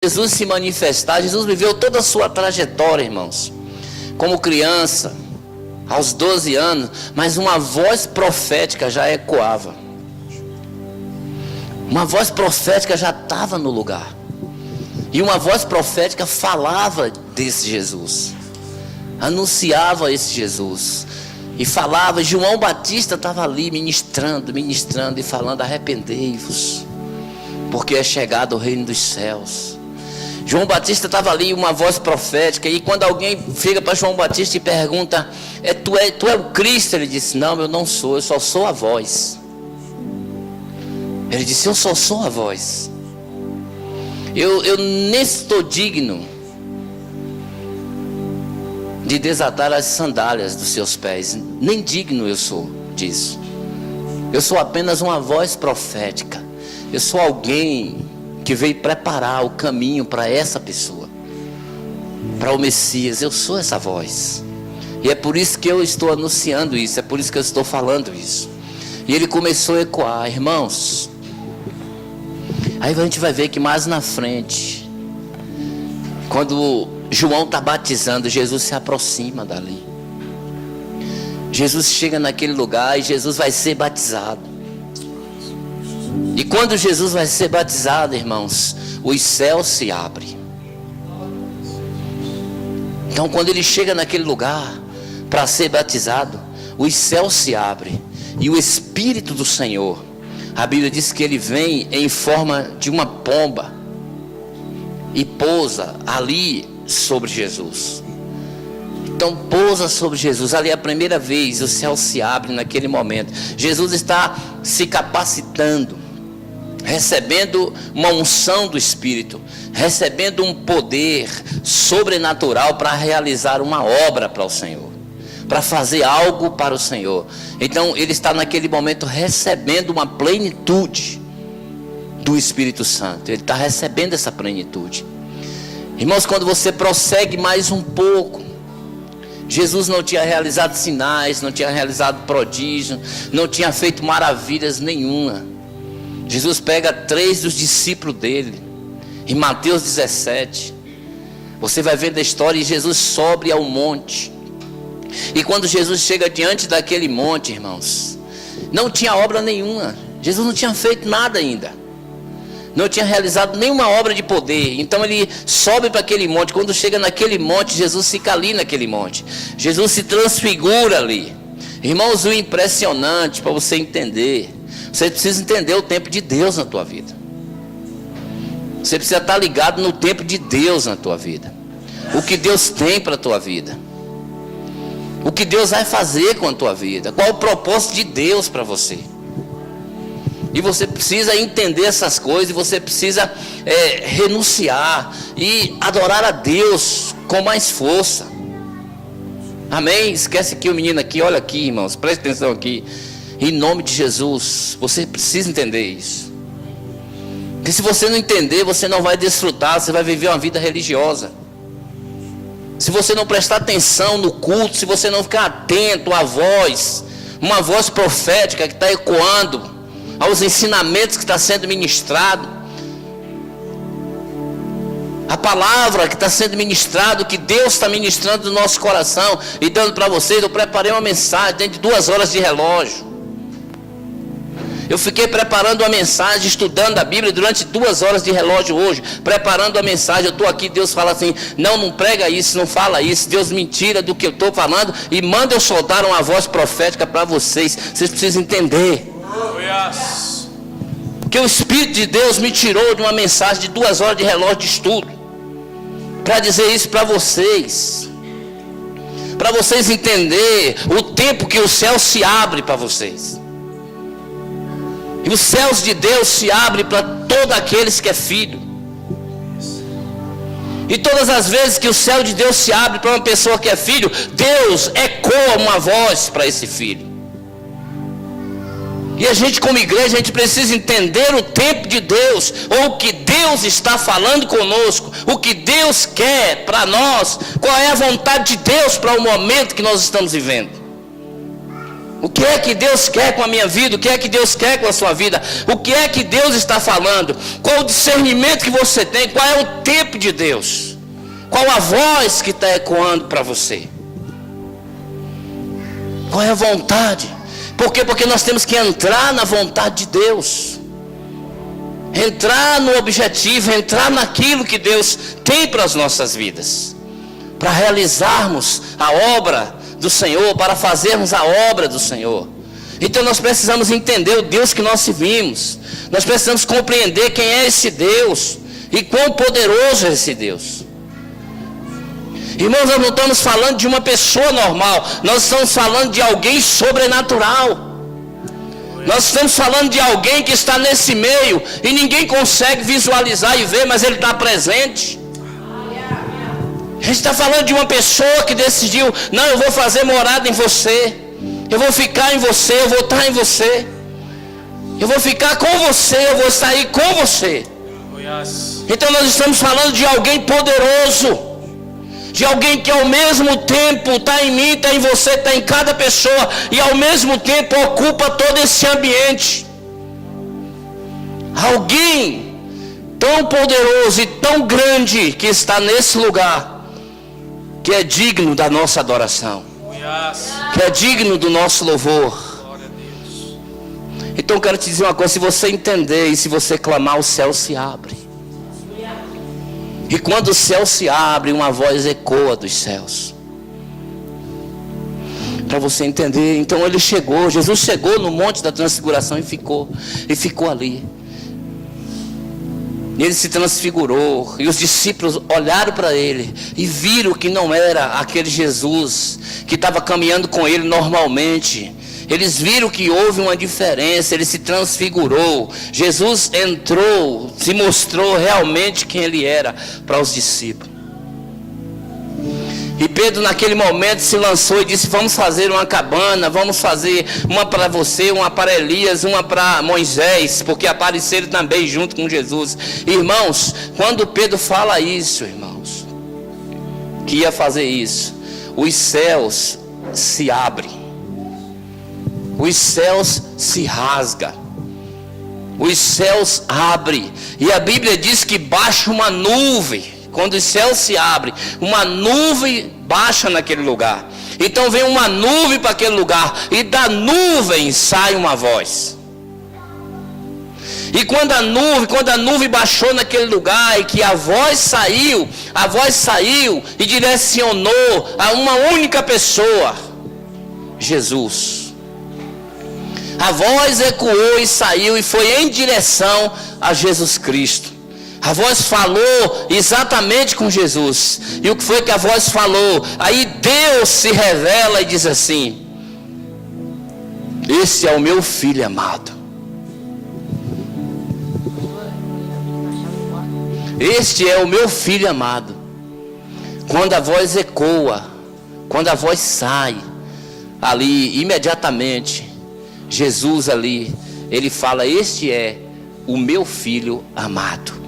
Jesus se manifestar, Jesus viveu toda a sua trajetória, irmãos, como criança, aos 12 anos, mas uma voz profética já ecoava. Uma voz profética já estava no lugar. E uma voz profética falava desse Jesus, anunciava esse Jesus. E falava, João Batista estava ali ministrando e falando: arrependei-vos, porque é chegado o reino dos céus. João Batista estava ali, uma voz profética. E quando alguém chega para João Batista e pergunta: tu é o Cristo? Ele disse: não, eu não sou, eu só sou a voz. Ele disse: eu só sou a voz. Eu nem estou digno de desatar as sandálias dos seus pés. Nem digno eu sou disso. Eu sou apenas uma voz profética. Eu sou alguém que veio preparar o caminho para essa pessoa, para o Messias. Eu sou essa voz. E é por isso que eu estou anunciando isso. É por isso que eu estou falando isso. E ele começou a ecoar, irmãos. Aí a gente vai ver que mais na frente, quando João está batizando, Jesus se aproxima dali. Jesus chega naquele lugar e Jesus vai ser batizado. E quando Jesus vai ser batizado, irmãos, os céus se abrem. Então quando ele chega naquele lugar para ser batizado, os céus se abrem. E o Espírito do Senhor, a Bíblia diz que ele vem em forma de uma pomba e pousa ali sobre Jesus. Então pousa sobre Jesus. Ali é a primeira vez o céu se abre naquele momento. Jesus está se capacitando, recebendo uma unção do Espírito, recebendo um poder sobrenatural para realizar uma obra para o Senhor, para fazer algo para o Senhor. Então ele está naquele momento recebendo uma plenitude do Espírito Santo. Ele está recebendo essa plenitude. Irmãos, quando você prossegue mais um pouco, Jesus não tinha realizado sinais, não tinha realizado prodígio, não tinha feito maravilhas nenhuma. Jesus pega 3 dos discípulos dele, em Mateus 17, você vai ver da história, e Jesus sobe ao monte. E quando Jesus chega diante daquele monte, irmãos, não tinha obra nenhuma. Jesus não tinha feito nada ainda, não tinha realizado nenhuma obra de poder. Então ele sobe para aquele monte. Quando chega naquele monte, Jesus fica ali naquele monte. Jesus se transfigura ali. Irmãos, o impressionante, para você entender, você precisa entender o tempo de Deus na tua vida. Você precisa estar ligado no tempo de Deus na tua vida. O que Deus tem para a tua vida, o que Deus vai fazer com a tua vida, qual o propósito de Deus para você. E você precisa entender essas coisas. E você precisa renunciar e adorar a Deus com mais força. Amém? Esquece que o menino aqui, olha aqui, irmãos, preste atenção aqui. Em nome de Jesus, você precisa entender isso. Porque se você não entender, você não vai desfrutar, você vai viver uma vida religiosa. Se você não prestar atenção no culto, se você não ficar atento à voz, uma voz profética que está ecoando, aos ensinamentos que está sendo ministrado, a palavra que está sendo ministrado, que Deus está ministrando no nosso coração e dando para vocês. Eu preparei uma mensagem dentro de 2 horas de relógio. Eu fiquei preparando uma mensagem, estudando a Bíblia durante 2 horas de relógio hoje, preparando a mensagem. Eu estou aqui, Deus fala assim: não prega isso, não fala isso. Deus me tira do que eu estou falando e manda eu soltar uma voz profética para vocês. Vocês precisam entender. Que o Espírito de Deus me tirou de uma mensagem de 2 horas de relógio de estudo, para dizer isso para vocês entender o tempo que o céu se abre para vocês. E os céus de Deus se abrem para todos aqueles que é filho. E todas as vezes que o céu de Deus se abre para uma pessoa que é filho, Deus ecoa uma voz para esse filho. E a gente, como igreja, a gente precisa entender o tempo de Deus, ou o que Deus está falando conosco, o que Deus quer para nós, qual é a vontade de Deus para o momento que nós estamos vivendo. O que é que Deus quer com a minha vida? O que é que Deus quer com a sua vida? O que é que Deus está falando? Qual o discernimento que você tem? Qual é o tempo de Deus? Qual a voz que está ecoando para você? Qual é a vontade? Por quê? Porque nós temos que entrar na vontade de Deus. Entrar no objetivo, entrar naquilo que Deus tem para as nossas vidas. Para realizarmos a obra do Senhor, para fazermos a obra do Senhor. Então nós precisamos entender o Deus que nós servimos. Nós precisamos compreender quem é esse Deus e quão poderoso é esse Deus. Irmãos, nós não estamos falando de uma pessoa normal, nós estamos falando de alguém sobrenatural. Nós estamos falando de alguém que está nesse meio e ninguém consegue visualizar e ver, mas ele está presente. A gente está falando de uma pessoa que decidiu: não, eu vou fazer morada em você, eu vou ficar em você, eu vou estar em você, eu vou ficar com você, eu vou sair com você. Então nós estamos falando de alguém poderoso, de alguém que ao mesmo tempo está em mim, está em você, está em cada pessoa, e ao mesmo tempo ocupa todo esse ambiente. Alguém tão poderoso e tão grande que está nesse lugar, que é digno da nossa adoração, que é digno do nosso louvor. Então eu quero te dizer uma coisa: se você entender e se você clamar, o céu se abre. E quando o céu se abre, uma voz ecoa dos céus. Para você entender. Então ele chegou, Jesus chegou no monte da transfiguração e ficou ali. E ele se transfigurou, e os discípulos olharam para ele e viram que não era aquele Jesus que estava caminhando com ele normalmente. Eles viram que houve uma diferença, ele se transfigurou. Jesus entrou, se mostrou realmente quem ele era para os discípulos. E Pedro naquele momento se lançou e disse: vamos fazer uma cabana, vamos fazer uma para você, uma para Elias, uma para Moisés, porque apareceram também junto com Jesus. Irmãos, quando Pedro fala isso, irmãos, que ia fazer isso, os céus se abrem, os céus se rasgam, os céus abrem, e a Bíblia diz que baixa uma nuvem. Quando os céus se abrem, uma nuvem baixa naquele lugar. Então vem uma nuvem para aquele lugar, e da nuvem sai uma voz. E quando a nuvem baixou naquele lugar, e que a voz saiu e direcionou a uma única pessoa: Jesus. A voz ecoou e saiu e foi em direção a Jesus Cristo. A voz falou exatamente com Jesus. E o que foi que a voz falou? Aí Deus se revela e diz assim: esse é o meu filho amado. Este é o meu filho amado. Quando a voz ecoa, quando a voz sai, ali imediatamente Jesus ali, ele fala: este é o meu filho amado.